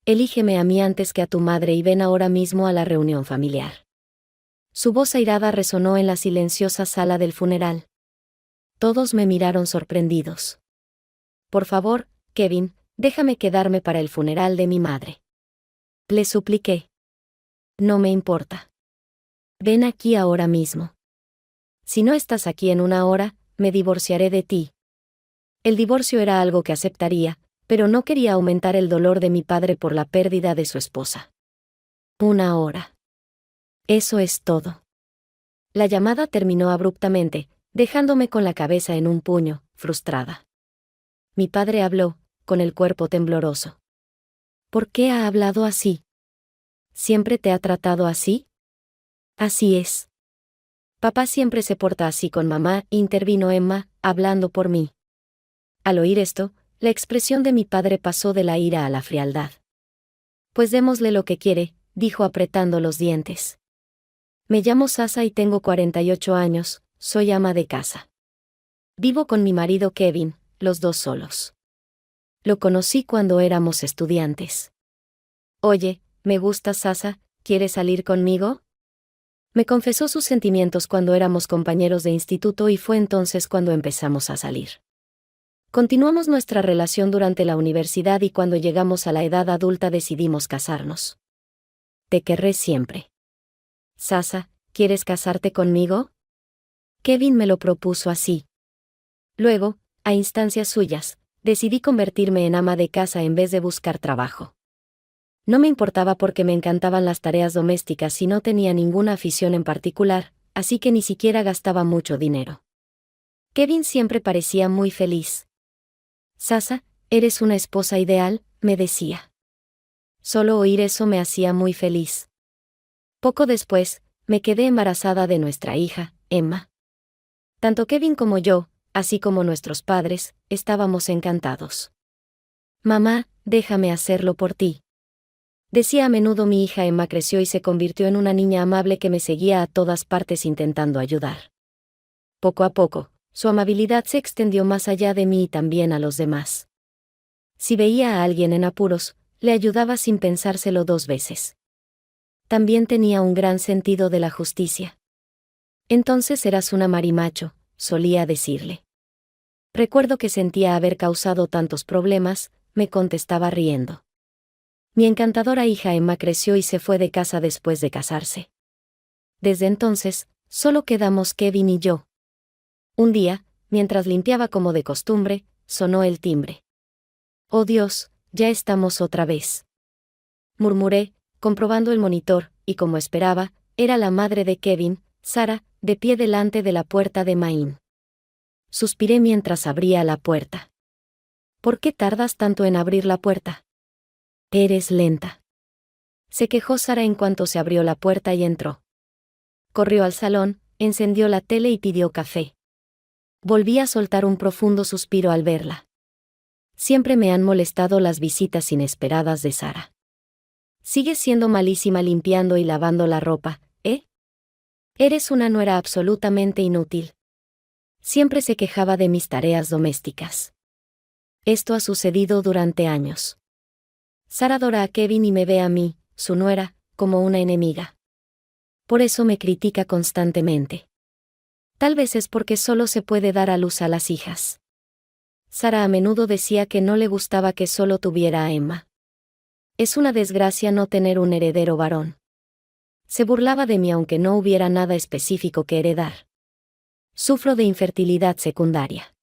Elígeme a mí antes que a tu madre y ven ahora mismo a la reunión familiar. Su voz airada resonó en la silenciosa sala del funeral. Todos me miraron sorprendidos. Por favor, Kevin, déjame quedarme para el funeral de mi madre. Le supliqué. No me importa. Ven aquí ahora mismo. Si no estás aquí en una hora, me divorciaré de ti. El divorcio era algo que aceptaría, pero no quería aumentar el dolor de mi padre por la pérdida de su esposa. Una hora. Eso es todo. La llamada terminó abruptamente, dejándome con la cabeza en un puño, frustrada. Mi padre habló, con el cuerpo tembloroso. ¿Por qué ha hablado así? ¿Siempre te ha tratado así? Así es. Papá siempre se porta así con mamá, intervino Emma, hablando por mí. Al oír esto, la expresión de mi padre pasó de la ira a la frialdad. Pues démosle lo que quiere, dijo apretando los dientes. Me llamo Sasa y tengo 48 años, soy ama de casa. Vivo con mi marido Kevin, los dos solos. Lo conocí cuando éramos estudiantes. Oye, me gusta Sasa, ¿quieres salir conmigo? Me confesó sus sentimientos cuando éramos compañeros de instituto y fue entonces cuando empezamos a salir. Continuamos nuestra relación durante la universidad y cuando llegamos a la edad adulta decidimos casarnos. Te querré siempre. Sasa, ¿quieres casarte conmigo? Kevin me lo propuso así. Luego, a instancias suyas, decidí convertirme en ama de casa en vez de buscar trabajo. No me importaba porque me encantaban las tareas domésticas y no tenía ninguna afición en particular, así que ni siquiera gastaba mucho dinero. Kevin siempre parecía muy feliz. Sasa, eres una esposa ideal, me decía. Solo oír eso me hacía muy feliz. Poco después, me quedé embarazada de nuestra hija, Emma. Tanto Kevin como yo, así como nuestros padres, estábamos encantados. Mamá, déjame hacerlo por ti. Decía a menudo mi hija Emma creció y se convirtió en una niña amable que me seguía a todas partes intentando ayudar. Poco a poco, su amabilidad se extendió más allá de mí y también a los demás. Si veía a alguien en apuros, le ayudaba sin pensárselo dos veces. También tenía un gran sentido de la justicia. Entonces eras una marimacho, solía decirle. Recuerdo que sentía haber causado tantos problemas, me contestaba riendo. Mi encantadora hija Emma creció y se fue de casa después de casarse. Desde entonces, solo quedamos Kevin y yo. Un día, mientras limpiaba como de costumbre, sonó el timbre. Oh Dios, ya estamos otra vez. Murmuré, comprobando el monitor, y como esperaba, era la madre de Kevin, Sara, de pie delante de la puerta de Maine. Suspiré mientras abría la puerta. ¿Por qué tardas tanto en abrir la puerta? Eres lenta. Se quejó Sara en cuanto se abrió la puerta y entró. Corrió al salón, encendió la tele y pidió café. Volví a soltar un profundo suspiro al verla. Siempre me han molestado las visitas inesperadas de Sara. Sigues siendo malísima limpiando y lavando la ropa, ¿eh? Eres una nuera absolutamente inútil. Siempre se quejaba de mis tareas domésticas. Esto ha sucedido durante años. Sara adora a Kevin y me ve a mí, su nuera, como una enemiga. Por eso me critica constantemente. Tal vez es porque solo se puede dar a luz a las hijas. Sara a menudo decía que no le gustaba que solo tuviera a Emma. Es una desgracia no tener un heredero varón. Se burlaba de mí aunque no hubiera nada específico que heredar. Sufro de infertilidad secundaria.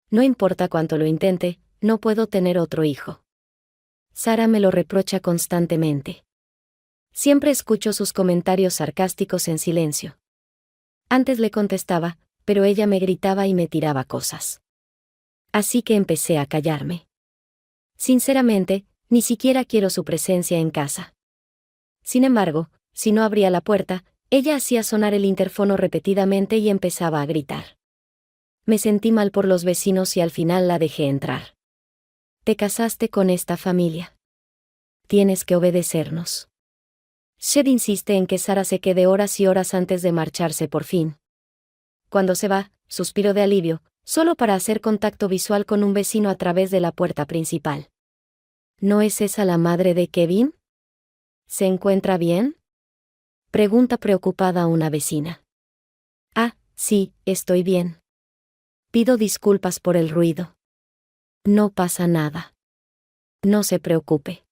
No importa cuánto lo intente, no puedo tener otro hijo. Sara me lo reprocha constantemente. Siempre escucho sus comentarios sarcásticos en silencio. Antes le contestaba, pero ella me gritaba y me tiraba cosas. Así que empecé a callarme. Sinceramente, ni siquiera quiero su presencia en casa. Sin embargo, si no abría la puerta, ella hacía sonar el interfono repetidamente y empezaba a gritar. Me sentí mal por los vecinos y al final la dejé entrar. Te casaste con esta familia. Tienes que obedecernos. Shed insiste en que Sara se quede horas y horas antes de marcharse por fin. Cuando se va, suspiro de alivio, solo para hacer contacto visual con un vecino a través de la puerta principal. ¿No es esa la madre de Kevin? ¿Se encuentra bien? Pregunta preocupada una vecina. Ah, sí, estoy bien. Pido disculpas por el ruido. No pasa nada. No se preocupe.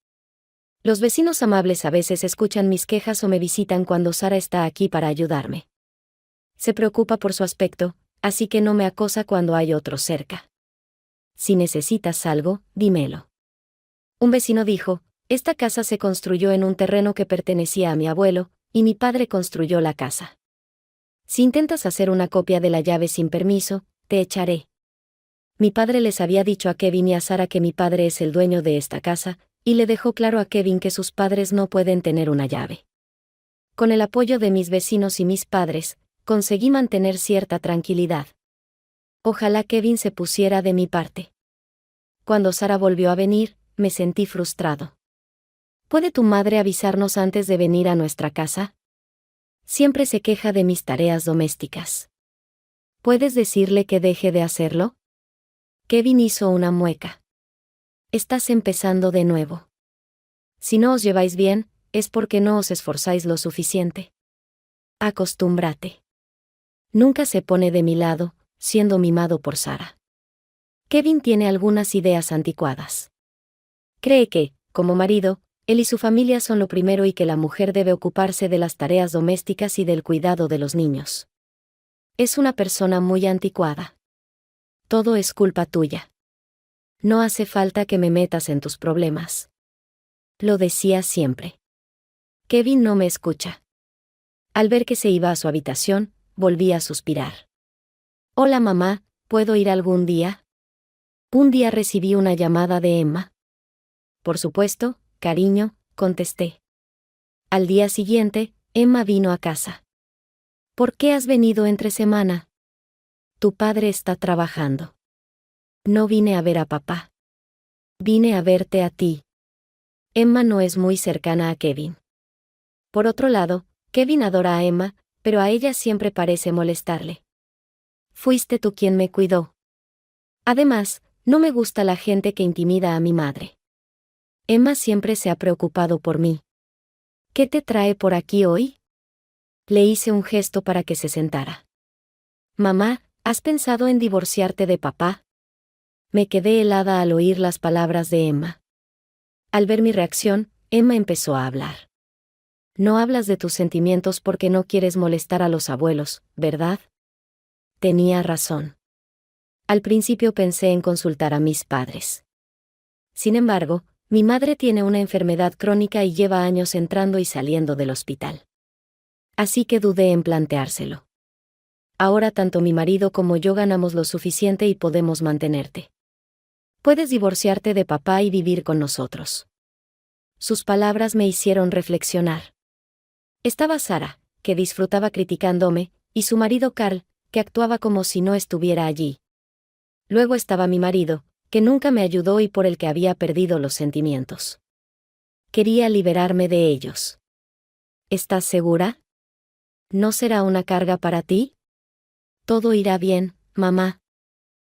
Los vecinos amables a veces escuchan mis quejas o me visitan cuando Sara está aquí para ayudarme. Se preocupa por su aspecto, así que no me acosa cuando hay otros cerca. Si necesitas algo, dímelo. Un vecino dijo, esta casa se construyó en un terreno que pertenecía a mi abuelo, y mi padre construyó la casa. Si intentas hacer una copia de la llave sin permiso, te echaré. Mi padre les había dicho a Kevin y a Sara que mi padre es el dueño de esta casa, y le dejó claro a Kevin que sus padres no pueden tener una llave. Con el apoyo de mis vecinos y mis padres, conseguí mantener cierta tranquilidad. Ojalá Kevin se pusiera de mi parte. Cuando Sara volvió a venir, me sentí frustrado. ¿Puede tu madre avisarnos antes de venir a nuestra casa? Siempre se queja de mis tareas domésticas. ¿Puedes decirle que deje de hacerlo? Kevin hizo una mueca. Estás empezando de nuevo. Si no os lleváis bien, es porque no os esforzáis lo suficiente. Acostúmbrate. Nunca se pone de mi lado, siendo mimado por Sara. Kevin tiene algunas ideas anticuadas. Cree que, como marido, él y su familia son lo primero y que la mujer debe ocuparse de las tareas domésticas y del cuidado de los niños. Es una persona muy anticuada. Todo es culpa tuya. No hace falta que me metas en tus problemas. Lo decía siempre. Kevin no me escucha. Al ver que se iba a su habitación, volví a suspirar. Hola mamá, ¿puedo ir algún día? Un día recibí una llamada de Emma. Por supuesto, cariño, contesté. Al día siguiente, Emma vino a casa. ¿Por qué has venido entre semana? Tu padre está trabajando. No vine a ver a papá. Vine a verte a ti. Emma no es muy cercana a Kevin. Por otro lado, Kevin adora a Emma, pero a ella siempre parece molestarle. Fuiste tú quien me cuidó. Además, no me gusta la gente que intimida a mi madre. Emma siempre se ha preocupado por mí. ¿Qué te trae por aquí hoy? Le hice un gesto para que se sentara. Mamá, ¿has pensado en divorciarte de papá? Me quedé helada al oír las palabras de Emma. Al ver mi reacción, Emma empezó a hablar. No hablas de tus sentimientos porque no quieres molestar a los abuelos, ¿verdad? Tenía razón. Al principio pensé en consultar a mis padres. Sin embargo, mi madre tiene una enfermedad crónica y lleva años entrando y saliendo del hospital. Así que dudé en planteárselo. Ahora tanto mi marido como yo ganamos lo suficiente y podemos mantenerte. Puedes divorciarte de papá y vivir con nosotros. Sus palabras me hicieron reflexionar. Estaba Sara, que disfrutaba criticándome, y su marido Carl, que actuaba como si no estuviera allí. Luego estaba mi marido, que nunca me ayudó y por el que había perdido los sentimientos. Quería liberarme de ellos. ¿Estás segura? ¿No será una carga para ti? Todo irá bien, mamá.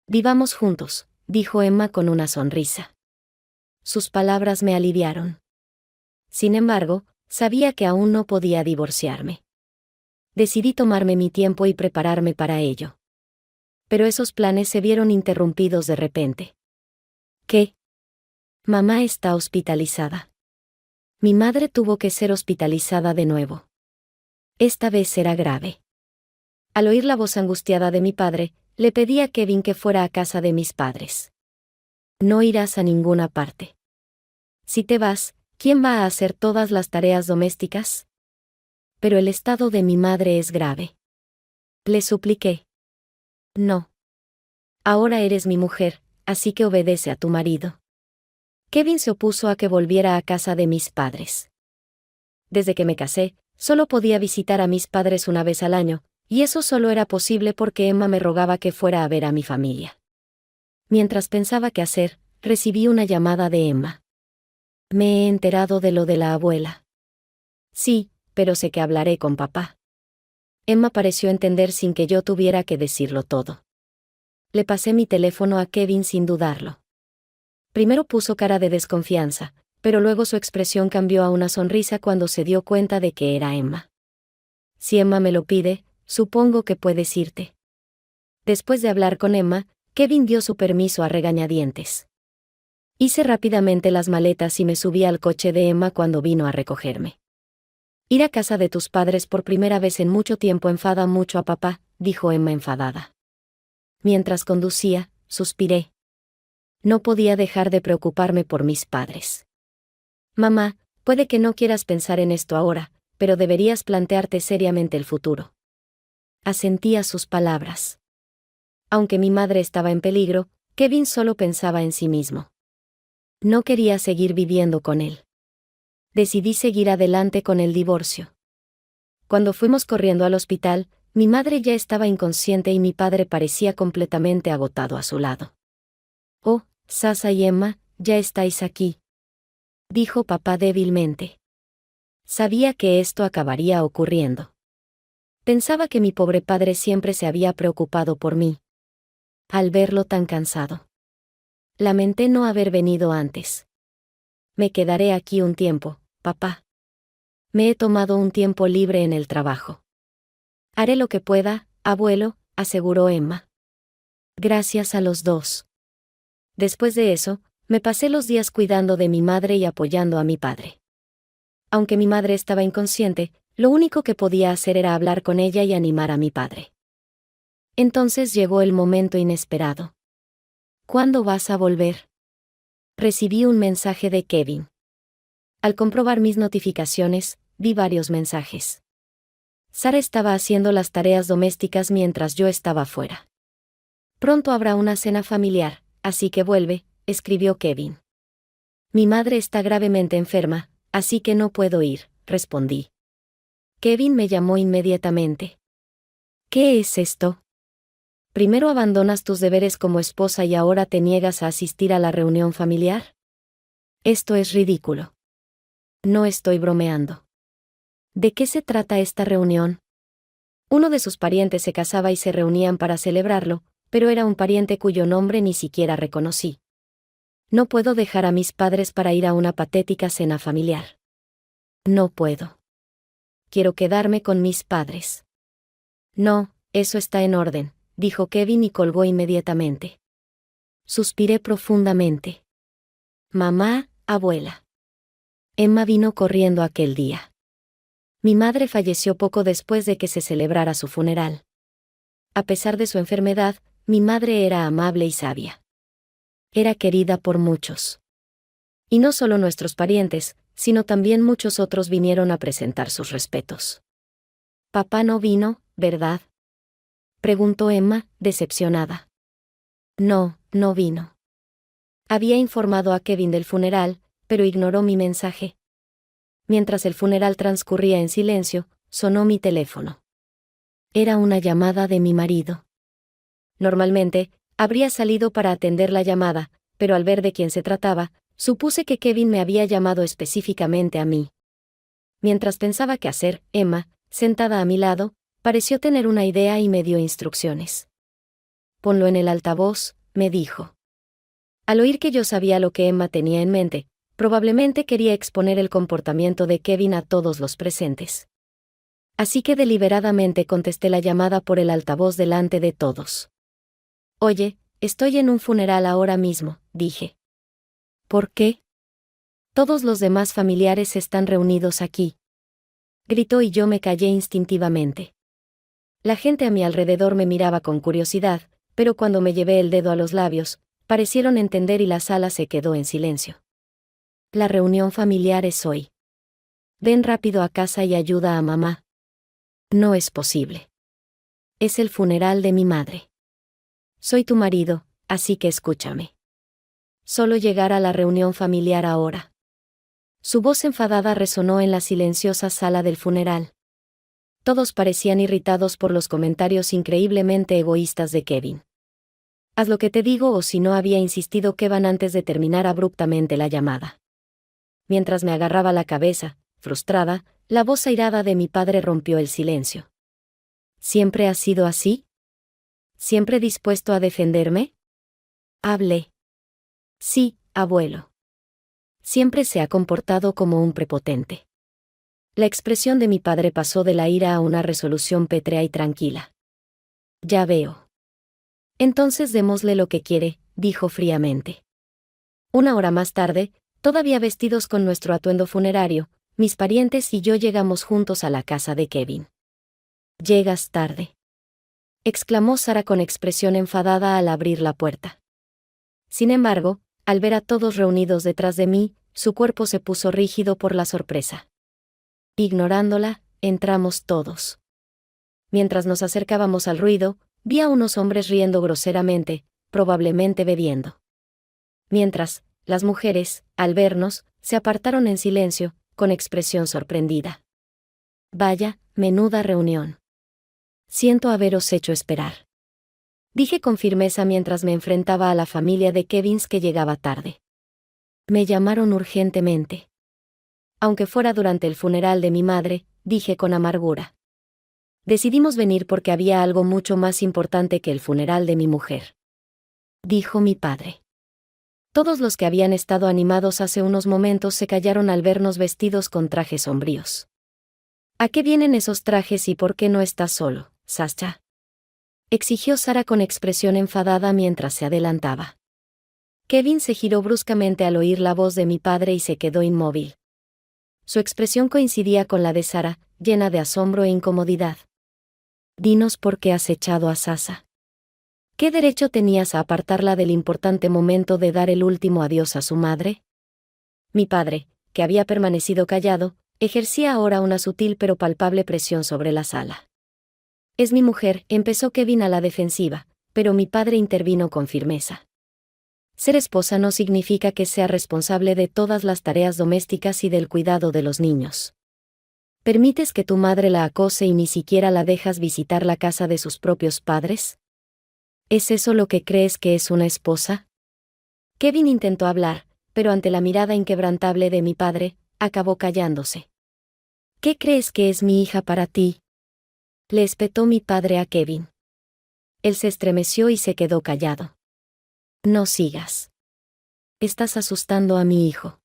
Vivamos juntos, dijo Emma con una sonrisa. Sus palabras me aliviaron. Sin embargo, sabía que aún no podía divorciarme. Decidí tomarme mi tiempo y prepararme para ello. Pero esos planes se vieron interrumpidos de repente. ¿Qué? Mamá está hospitalizada. Mi madre tuvo que ser hospitalizada de nuevo. Esta vez será grave. Al oír la voz angustiada de mi padre, le pedí a Kevin que fuera a casa de mis padres. No irás a ninguna parte. Si te vas, ¿quién va a hacer todas las tareas domésticas? Pero el estado de mi madre es grave. Le supliqué. No. Ahora eres mi mujer, así que obedece a tu marido. Kevin se opuso a que volviera a casa de mis padres. Desde que me casé, solo podía visitar a mis padres una vez al año, y eso solo era posible porque Emma me rogaba que fuera a ver a mi familia. Mientras pensaba qué hacer, recibí una llamada de Emma. Me he enterado de lo de la abuela. Sí, pero sé que hablaré con papá. Emma pareció entender sin que yo tuviera que decirlo todo. Le pasé mi teléfono a Kevin sin dudarlo. Primero puso cara de desconfianza, pero luego su expresión cambió a una sonrisa cuando se dio cuenta de que era Emma. Si Emma me lo pide, supongo que puedes irte. Después de hablar con Emma, Kevin dio su permiso a regañadientes. Hice rápidamente las maletas y me subí al coche de Emma cuando vino a recogerme. Ir a casa de tus padres por primera vez en mucho tiempo enfada mucho a papá, dijo Emma enfadada. Mientras conducía, suspiré. No podía dejar de preocuparme por mis padres. Mamá, puede que no quieras pensar en esto ahora, pero deberías plantearte seriamente el futuro. Asentí a sus palabras. Aunque mi madre estaba en peligro, Kevin solo pensaba en sí mismo. No quería seguir viviendo con él. Decidí seguir adelante con el divorcio. Cuando fuimos corriendo al hospital, mi madre ya estaba inconsciente y mi padre parecía completamente agotado a su lado. Oh, Sasa y Emma, ya estáis aquí, dijo papá débilmente. Sabía que esto acabaría ocurriendo. Pensaba que mi pobre padre siempre se había preocupado por mí. Al verlo tan cansado, lamenté no haber venido antes. Me quedaré aquí un tiempo, papá. Me he tomado un tiempo libre en el trabajo. Haré lo que pueda, abuelo, aseguró Emma. Gracias a los dos. Después de eso, me pasé los días cuidando de mi madre y apoyando a mi padre. Aunque mi madre estaba inconsciente, lo único que podía hacer era hablar con ella y animar a mi padre. Entonces llegó el momento inesperado. ¿Cuándo vas a volver? Recibí un mensaje de Kevin. Al comprobar mis notificaciones, vi varios mensajes. Sara estaba haciendo las tareas domésticas mientras yo estaba fuera. Pronto habrá una cena familiar, así que vuelve, escribió Kevin. Mi madre está gravemente enferma, así que no puedo ir, respondí. Kevin me llamó inmediatamente. ¿Qué es esto? Primero abandonas tus deberes como esposa y ahora te niegas a asistir a la reunión familiar. Esto es ridículo. No estoy bromeando. ¿De qué se trata esta reunión? Uno de sus parientes se casaba y se reunían para celebrarlo, pero era un pariente cuyo nombre ni siquiera reconocí. No puedo dejar a mis padres para ir a una patética cena familiar. No puedo. Quiero quedarme con mis padres. No, eso está en orden, dijo Kevin y colgó inmediatamente. Suspiré profundamente. Mamá, abuela. Emma vino corriendo aquel día. Mi madre falleció poco después de que se celebrara su funeral. A pesar de su enfermedad, mi madre era amable y sabia. Era querida por muchos. Y no solo nuestros parientes, sino también muchos otros vinieron a presentar sus respetos. Papá no vino, ¿verdad? Preguntó Emma, decepcionada. No, no vino. Había informado a Kevin del funeral, pero ignoró mi mensaje. Mientras el funeral transcurría en silencio, sonó mi teléfono. Era una llamada de mi marido. Normalmente, habría salido para atender la llamada, pero al ver de quién se trataba, supuse que Kevin me había llamado específicamente a mí. Mientras pensaba qué hacer, Emma, sentada a mi lado, pareció tener una idea y me dio instrucciones. Ponlo en el altavoz, me dijo. Al oír que yo sabía lo que Emma tenía en mente, probablemente quería exponer el comportamiento de Kevin a todos los presentes. Así que deliberadamente contesté la llamada por el altavoz delante de todos. Oye, estoy en un funeral ahora mismo, dije. ¿Por qué? Todos los demás familiares están reunidos aquí. Gritó y yo me callé instintivamente. La gente a mi alrededor me miraba con curiosidad, pero cuando me llevé el dedo a los labios, parecieron entender y la sala se quedó en silencio. La reunión familiar es hoy. Ven rápido a casa y ayuda a mamá. No es posible. Es el funeral de mi madre. Soy tu marido, así que escúchame. Solo llegar a la reunión familiar ahora. Su voz enfadada resonó en la silenciosa sala del funeral. Todos parecían irritados por los comentarios increíblemente egoístas de Kevin. Haz lo que te digo o si no había insistido Kevin antes de terminar abruptamente la llamada. Mientras me agarraba la cabeza, frustrada, la voz airada de mi padre rompió el silencio. ¿Siempre has sido así? ¿Siempre dispuesto a defenderme? Hablé. Sí, abuelo. Siempre se ha comportado como un prepotente. La expresión de mi padre pasó de la ira a una resolución pétrea y tranquila. Ya veo. Entonces démosle lo que quiere, dijo fríamente. Una hora más tarde, todavía vestidos con nuestro atuendo funerario, mis parientes y yo llegamos juntos a la casa de Kevin. «Llegas tarde», exclamó Sara con expresión enfadada al abrir la puerta. Sin embargo, al ver a todos reunidos detrás de mí, su cuerpo se puso rígido por la sorpresa. Ignorándola, entramos todos. Mientras nos acercábamos al ruido, vi a unos hombres riendo groseramente, probablemente bebiendo. Mientras, las mujeres, al vernos, se apartaron en silencio, con expresión sorprendida. «Vaya, menuda reunión. Siento haberos hecho esperar», dije con firmeza mientras me enfrentaba a la familia de Kevins que llegaba tarde. Me llamaron urgentemente. Aunque fuera durante el funeral de mi madre, dije con amargura. Decidimos venir porque había algo mucho más importante que el funeral de mi mujer, dijo mi padre. Todos los que habían estado animados hace unos momentos se callaron al vernos vestidos con trajes sombríos. ¿A qué vienen esos trajes y por qué no estás solo, Sasha?, exigió Sara con expresión enfadada mientras se adelantaba. Kevin se giró bruscamente al oír la voz de mi padre y se quedó inmóvil. Su expresión coincidía con la de Sara, llena de asombro e incomodidad. «Dinos por qué has echado a Sasha. ¿Qué derecho tenías a apartarla del importante momento de dar el último adiós a su madre?» Mi padre, que había permanecido callado, ejercía ahora una sutil pero palpable presión sobre la sala. «Es mi mujer», empezó Kevin a la defensiva, pero mi padre intervino con firmeza. «Ser esposa no significa que sea responsable de todas las tareas domésticas y del cuidado de los niños. ¿Permites que tu madre la acose y ni siquiera la dejas visitar la casa de sus propios padres? ¿Es eso lo que crees que es una esposa?» Kevin intentó hablar, pero ante la mirada inquebrantable de mi padre, acabó callándose. «¿Qué crees que es mi hija para ti?», le espetó mi padre a Kevin. Él se estremeció y se quedó callado. «No sigas. Estás asustando a mi hijo»,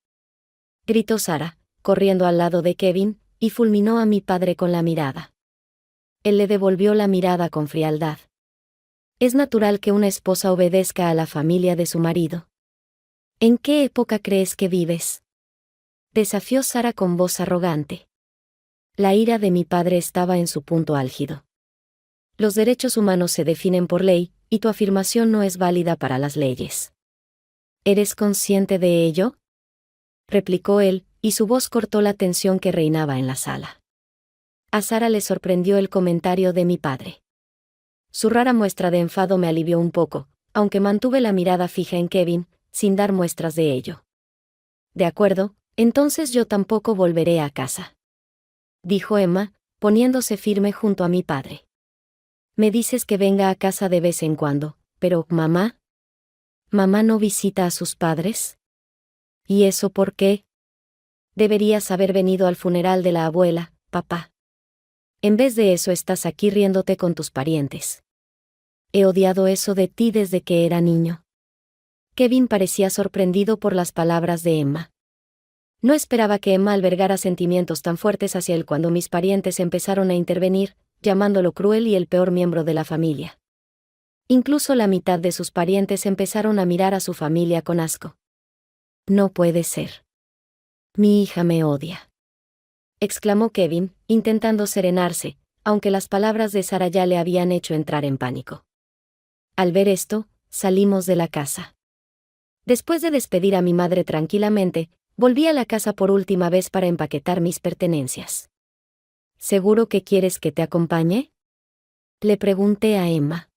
gritó Sara, corriendo al lado de Kevin, y fulminó a mi padre con la mirada. Él le devolvió la mirada con frialdad. «¿Es natural que una esposa obedezca a la familia de su marido? ¿En qué época crees que vives?», desafió Sara con voz arrogante. La ira de mi padre estaba en su punto álgido. «Los derechos humanos se definen por ley, y tu afirmación no es válida para las leyes. ¿Eres consciente de ello?», replicó él, y su voz cortó la tensión que reinaba en la sala. A Sara le sorprendió el comentario de mi padre. Su rara muestra de enfado me alivió un poco, aunque mantuve la mirada fija en Kevin, sin dar muestras de ello. «De acuerdo, entonces yo tampoco volveré a casa», dijo Emma, poniéndose firme junto a mi padre. «Me dices que venga a casa de vez en cuando, pero, ¿mamá? ¿Mamá no visita a sus padres? ¿Y eso por qué? Deberías haber venido al funeral de la abuela, papá. En vez de eso estás aquí riéndote con tus parientes. He odiado eso de ti desde que era niño». Kevin parecía sorprendido por las palabras de Emma. No esperaba que Emma albergara sentimientos tan fuertes hacia él cuando mis parientes empezaron a intervenir, llamándolo cruel y el peor miembro de la familia. Incluso la mitad de sus parientes empezaron a mirar a su familia con asco. «No puede ser. Mi hija me odia», exclamó Kevin, intentando serenarse, aunque las palabras de Sara ya le habían hecho entrar en pánico. Al ver esto, salimos de la casa. Después de despedir a mi madre tranquilamente, volví a la casa por última vez para empaquetar mis pertenencias. «¿Seguro que quieres que te acompañe?», le pregunté a Emma.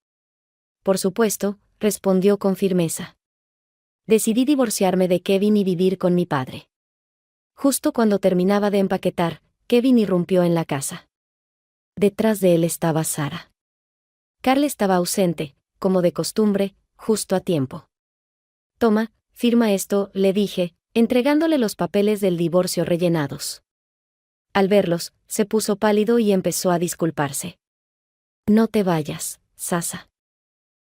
«Por supuesto», respondió con firmeza. Decidí divorciarme de Kevin y vivir con mi padre. Justo cuando terminaba de empaquetar, Kevin irrumpió en la casa. Detrás de él estaba Sara. Carl estaba ausente, como de costumbre, justo a tiempo. «Toma, firma esto», le dije, entregándole los papeles del divorcio rellenados. Al verlos, se puso pálido y empezó a disculparse. «No te vayas, Sasha.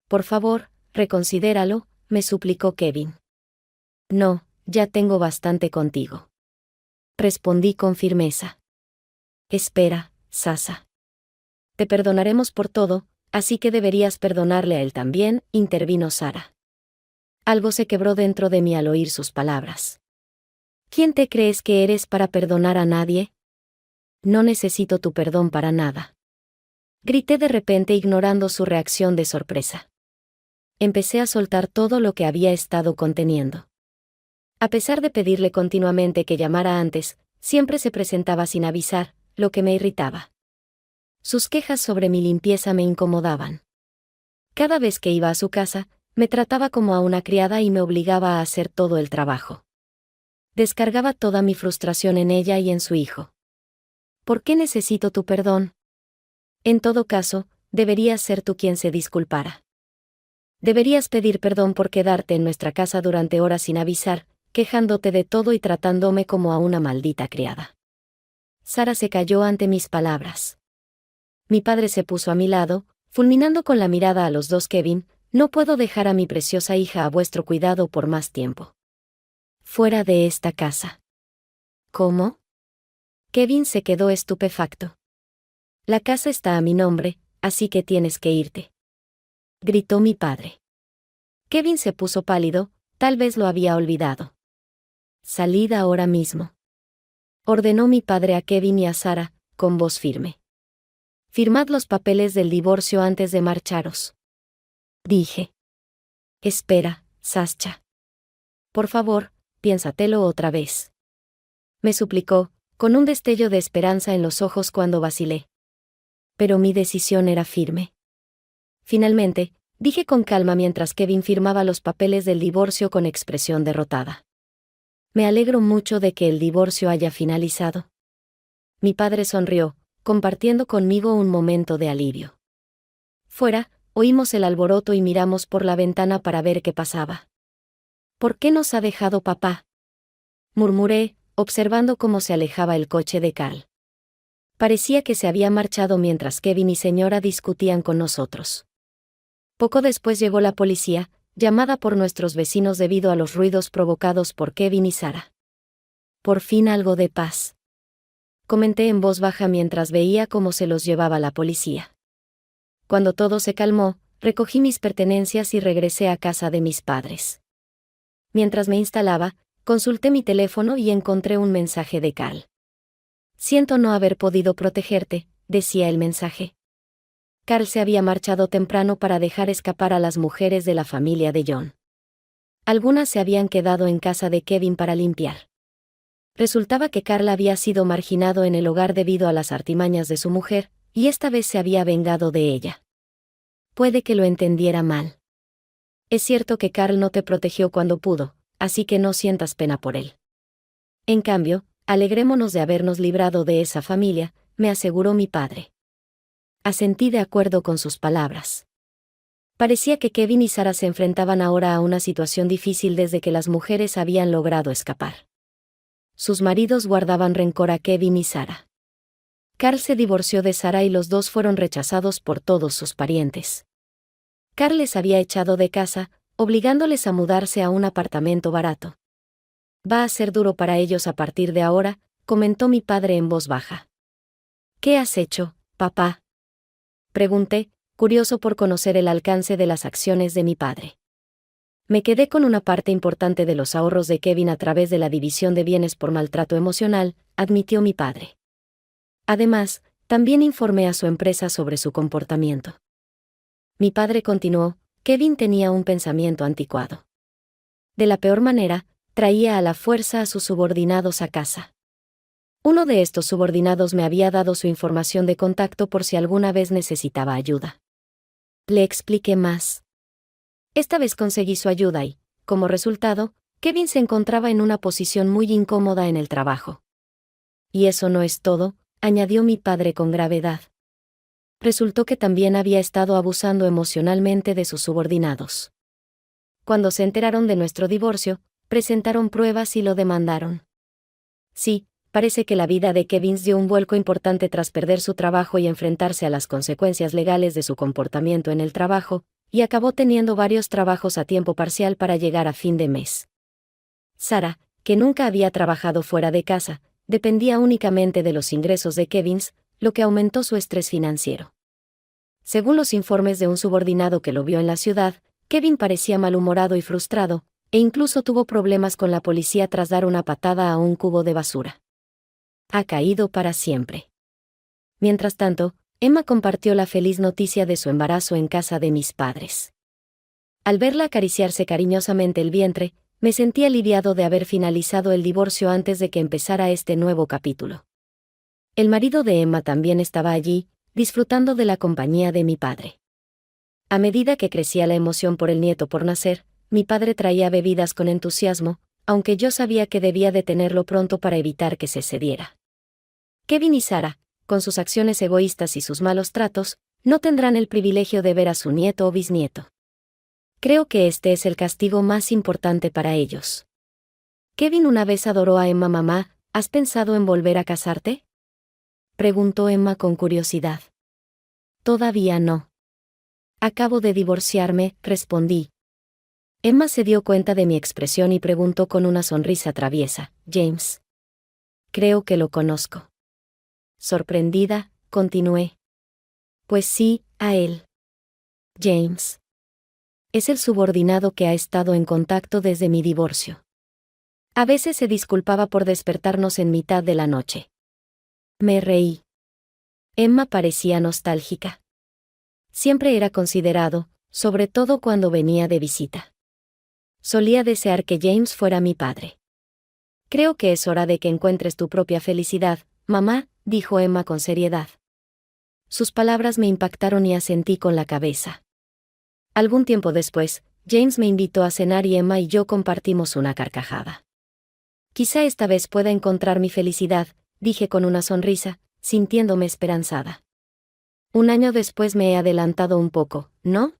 Por favor, reconsidéralo», me suplicó Kevin. No, ya tengo bastante contigo. Respondí con firmeza. Espera, Sasa. Te perdonaremos por todo, así que deberías perdonarle a él también, intervino Sara. Algo se quebró dentro de mí al oír sus palabras. ¿Quién te crees que eres para perdonar a nadie? No necesito tu perdón para nada. Grité de repente ignorando su reacción de sorpresa. Empecé a soltar todo lo que había estado conteniendo. A pesar de pedirle continuamente que llamara antes, siempre se presentaba sin avisar, lo que me irritaba. Sus quejas sobre mi limpieza me incomodaban. Cada vez que iba a su casa, me trataba como a una criada y me obligaba a hacer todo el trabajo. Descargaba toda mi frustración en ella y en su hijo. ¿Por qué necesito tu perdón? En todo caso, deberías ser tú quien se disculpara. Deberías pedir perdón por quedarte en nuestra casa durante horas sin avisar, quejándote de todo y tratándome como a una maldita criada. Sara se calló ante mis palabras. Mi padre se puso a mi lado, fulminando con la mirada a los dos. Kevin, no puedo dejar a mi preciosa hija a vuestro cuidado por más tiempo. Fuera de esta casa. ¿Cómo? Kevin se quedó estupefacto. La casa está a mi nombre, así que tienes que irte. Gritó mi padre. Kevin se puso pálido, tal vez lo había olvidado. Salid ahora mismo. Ordenó mi padre a Kevin y a Sara, con voz firme. Firmad los papeles del divorcio antes de marcharos. Dije. Espera, Sascha. Por favor, piénsatelo otra vez. Me suplicó, con un destello de esperanza en los ojos cuando vacilé. Pero mi decisión era firme. Finalmente, dije con calma mientras Kevin firmaba los papeles del divorcio con expresión derrotada. Me alegro mucho de que el divorcio haya finalizado. Mi padre sonrió, compartiendo conmigo un momento de alivio. Fuera, oímos el alboroto y miramos por la ventana para ver qué pasaba. ¿Por qué nos ha dejado papá? Murmuré, observando cómo se alejaba el coche de Carl. Parecía que se había marchado mientras Kevin y señora discutían con nosotros. Poco después llegó la policía, llamada por nuestros vecinos debido a los ruidos provocados por Kevin y Sara. Por fin algo de paz. Comenté en voz baja mientras veía cómo se los llevaba la policía. Cuando todo se calmó, recogí mis pertenencias y regresé a casa de mis padres. Mientras me instalaba, consulté mi teléfono y encontré un mensaje de Carl. Siento no haber podido protegerte, decía el mensaje. Carl se había marchado temprano para dejar escapar a las mujeres de la familia de John. Algunas se habían quedado en casa de Kevin para limpiar. Resultaba que Carl había sido marginado en el hogar debido a las artimañas de su mujer, y esta vez se había vengado de ella. Puede que lo entendiera mal. Es cierto que Carl no te protegió cuando pudo, así que no sientas pena por él. En cambio, alegrémonos de habernos librado de esa familia, me aseguró mi padre. Asentí de acuerdo con sus palabras. Parecía que Kevin y Sara se enfrentaban ahora a una situación difícil desde que las mujeres habían logrado escapar. Sus maridos guardaban rencor a Kevin y Sara. Carl se divorció de Sara y los dos fueron rechazados por todos sus parientes. Carl les había echado de casa, obligándoles a mudarse a un apartamento barato. Va a ser duro para ellos a partir de ahora, comentó mi padre en voz baja. ¿Qué has hecho, papá? Pregunté, curioso por conocer el alcance de las acciones de mi padre. Me quedé con una parte importante de los ahorros de Kevin a través de la división de bienes por maltrato emocional, admitió mi padre. Además, también informé a su empresa sobre su comportamiento. Mi padre continuó, Kevin tenía un pensamiento anticuado. De la peor manera, traía a la fuerza a sus subordinados a casa. Uno de estos subordinados me había dado su información de contacto por si alguna vez necesitaba ayuda. Le expliqué más. Esta vez conseguí su ayuda y, como resultado, Kevin se encontraba en una posición muy incómoda en el trabajo. Y eso no es todo, añadió mi padre con gravedad. Resultó que también había estado abusando emocionalmente de sus subordinados. Cuando se enteraron de nuestro divorcio, presentaron pruebas y lo demandaron. Sí, parece que la vida de Kevin dio un vuelco importante tras perder su trabajo y enfrentarse a las consecuencias legales de su comportamiento en el trabajo, y acabó teniendo varios trabajos a tiempo parcial para llegar a fin de mes. Sara, que nunca había trabajado fuera de casa, dependía únicamente de los ingresos de Kevin, lo que aumentó su estrés financiero. Según los informes de un subordinado que lo vio en la ciudad, Kevin parecía malhumorado y frustrado, e incluso tuvo problemas con la policía tras dar una patada a un cubo de basura. Ha caído para siempre. Mientras tanto, Emma compartió la feliz noticia de su embarazo en casa de mis padres. Al verla acariciarse cariñosamente el vientre, me sentí aliviado de haber finalizado el divorcio antes de que empezara este nuevo capítulo. El marido de Emma también estaba allí, disfrutando de la compañía de mi padre. A medida que crecía la emoción por el nieto por nacer, mi padre traía bebidas con entusiasmo, aunque yo sabía que debía detenerlo pronto para evitar que se cediera. Kevin y Sara, con sus acciones egoístas y sus malos tratos, no tendrán el privilegio de ver a su nieto o bisnieto. Creo que este es el castigo más importante para ellos. Kevin una vez adoró a Emma. Mamá, ¿has pensado en volver a casarte?, preguntó Emma con curiosidad. Todavía no. Acabo de divorciarme, respondí. Emma se dio cuenta de mi expresión y preguntó con una sonrisa traviesa, ¿James? Creo que lo conozco. Sorprendida, continué. Pues sí, a él. James. Es el subordinado que ha estado en contacto desde mi divorcio. A veces se disculpaba por despertarnos en mitad de la noche. Me reí. Emma parecía nostálgica. Siempre era considerado, sobre todo cuando venía de visita. Solía desear que James fuera mi padre. Creo que es hora de que encuentres tu propia felicidad, mamá, dijo Emma con seriedad. Sus palabras me impactaron y asentí con la cabeza. Algún tiempo después, James me invitó a cenar y Emma y yo compartimos una carcajada. Quizá esta vez pueda encontrar mi felicidad, dije con una sonrisa, sintiéndome esperanzada. Un año después me he adelantado un poco, ¿no?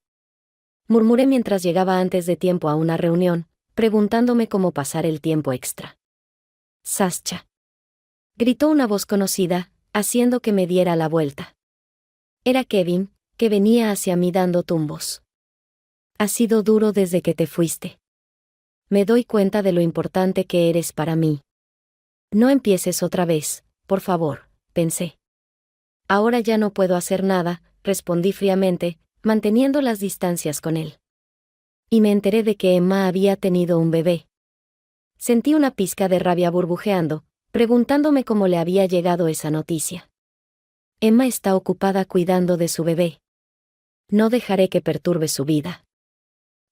Murmuré mientras llegaba antes de tiempo a una reunión, preguntándome cómo pasar el tiempo extra. Sascha. Gritó una voz conocida, haciendo que me diera la vuelta. Era Kevin, que venía hacia mí dando tumbos. Ha sido duro desde que te fuiste. Me doy cuenta de lo importante que eres para mí. No empieces otra vez, por favor, pensé. Ahora ya no puedo hacer nada, respondí fríamente, manteniendo las distancias con él. Y me enteré de que Emma había tenido un bebé. Sentí una pizca de rabia burbujeando, preguntándome cómo le había llegado esa noticia. Emma está ocupada cuidando de su bebé. No dejaré que perturbe su vida.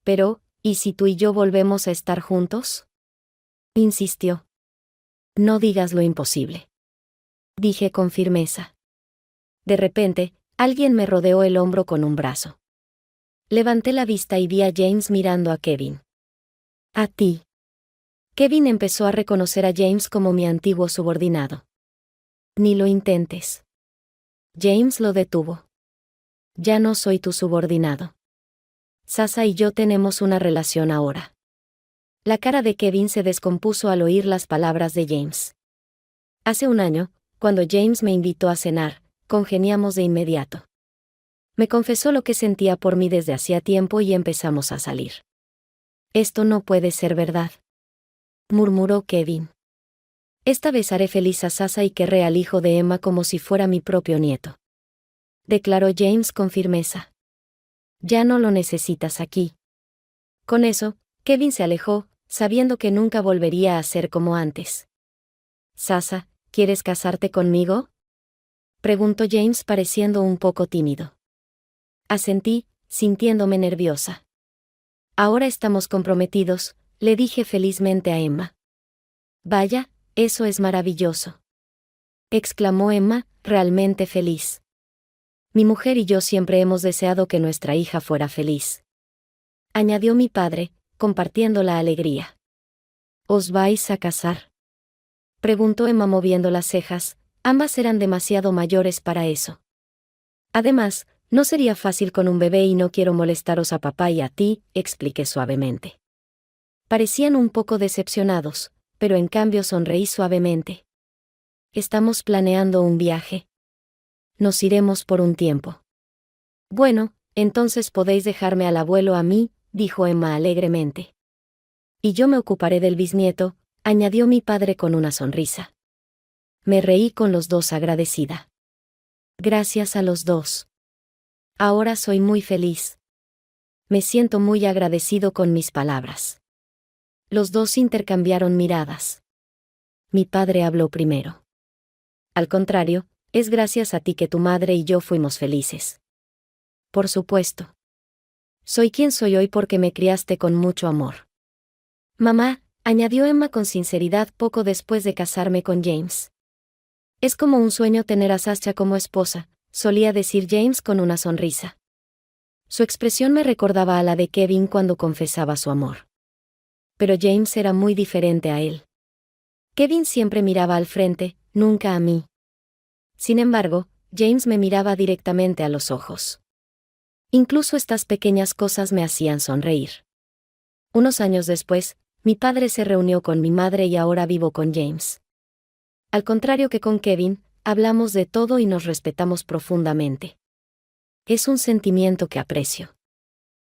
Pero, ¿y si tú y yo volvemos a estar juntos?, insistió. No digas lo imposible, dije con firmeza. De repente, alguien me rodeó el hombro con un brazo. Levanté la vista y vi a James mirando a Kevin. A ti. Kevin empezó a reconocer a James como mi antiguo subordinado. Ni lo intentes. James lo detuvo. Ya no soy tu subordinado. Sasa y yo tenemos una relación ahora. La cara de Kevin se descompuso al oír las palabras de James. Hace un año, cuando James me invitó a cenar, congeniamos de inmediato. Me confesó lo que sentía por mí desde hacía tiempo y empezamos a salir. Esto no puede ser verdad, murmuró Kevin. Esta vez haré feliz a Sasa y querré al hijo de Emma como si fuera mi propio nieto, declaró James con firmeza. Ya no lo necesitas aquí. Con eso, Kevin se alejó, sabiendo que nunca volvería a ser como antes. Sasa, ¿quieres casarte conmigo?, preguntó James pareciendo un poco tímido. Asentí, sintiéndome nerviosa. Ahora estamos comprometidos, le dije felizmente a Emma. Vaya, eso es maravilloso, exclamó Emma, realmente feliz. Mi mujer y yo siempre hemos deseado que nuestra hija fuera feliz, añadió mi padre, compartiendo la alegría. ¿Os vais a casar?, preguntó Emma moviendo las cejas. Ambas eran demasiado mayores para eso. Además, no sería fácil con un bebé y no quiero molestaros a papá y a ti, expliqué suavemente. Parecían un poco decepcionados, pero en cambio sonreí suavemente. Estamos planeando un viaje. Nos iremos por un tiempo. Bueno, entonces podéis dejarme al abuelo a mí, dijo Emma alegremente. Y yo me ocuparé del bisnieto, añadió mi padre con una sonrisa. Me reí con los dos agradecida. Gracias a los dos. Ahora soy muy feliz. Me siento muy agradecido con mis palabras. Los dos intercambiaron miradas. Mi padre habló primero. Al contrario, es gracias a ti que tu madre y yo fuimos felices. Por supuesto. Soy quien soy hoy porque me criaste con mucho amor. Mamá, añadió Emma con sinceridad poco después de casarme con James. Es como un sueño tener a Sasha como esposa, solía decir James con una sonrisa. Su expresión me recordaba a la de Kevin cuando confesaba su amor. Pero James era muy diferente a él. Kevin siempre miraba al frente, nunca a mí. Sin embargo, James me miraba directamente a los ojos. Incluso estas pequeñas cosas me hacían sonreír. Unos años después, mi padre se reunió con mi madre y ahora vivo con James. Al contrario que con Kevin, hablamos de todo y nos respetamos profundamente. Es un sentimiento que aprecio.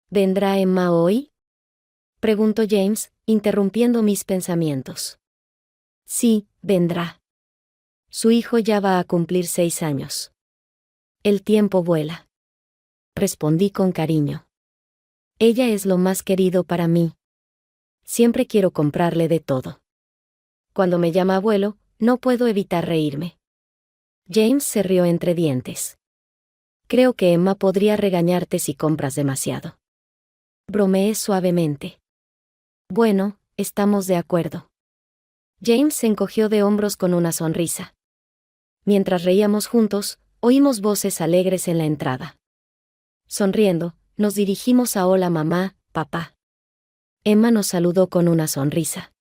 ¿Vendrá Emma hoy?, preguntó James, interrumpiendo mis pensamientos. Sí, vendrá. Su hijo ya va a cumplir 6 años. El tiempo vuela. Respondí con cariño. Ella es lo más querido para mí. Siempre quiero comprarle de todo. Cuando me llama abuelo, no puedo evitar reírme. James se rió entre dientes. Creo que Emma podría regañarte si compras demasiado. Bromeé suavemente. Bueno, estamos de acuerdo. James se encogió de hombros con una sonrisa. Mientras reíamos juntos, oímos voces alegres en la entrada. Sonriendo, nos dirigimos a hola mamá, papá. Emma nos saludó con una sonrisa.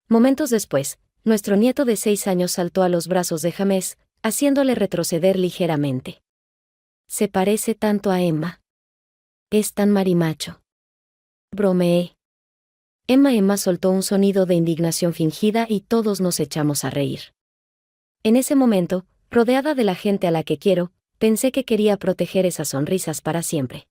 Momentos después, nuestro nieto de 6 años saltó a los brazos de James, haciéndole retroceder ligeramente. Se parece tanto a Emma. Es tan marimacho. Bromeé. Emma soltó un sonido de indignación fingida y todos nos echamos a reír. En ese momento, rodeada de la gente a la que quiero, pensé que quería proteger esas sonrisas para siempre.